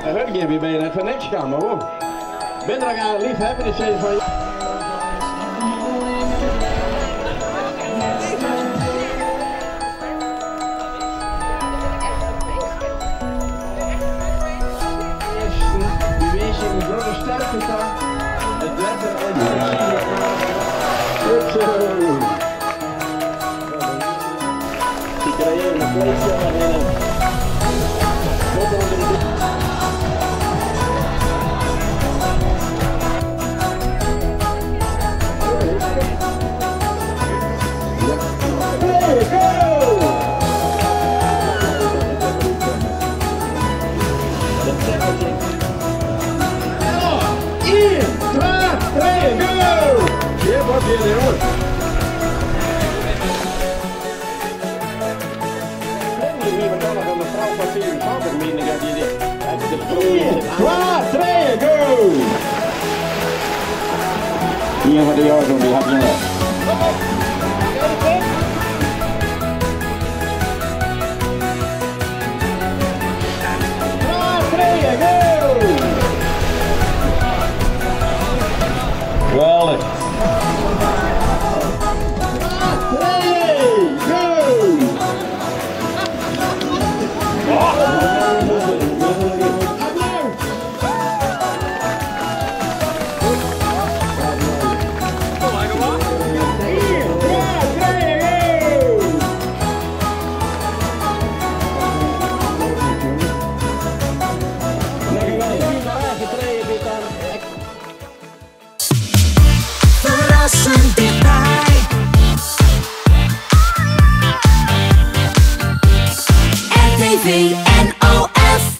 hör je weer bij voor niks gaan, maar hoor. Ben er aan lief hebben, is van je. Beweging, grote sterkte staan. Het letter en de goed zo. Die krijgen een kleedje en een. Hier wat de jongen, die had je net.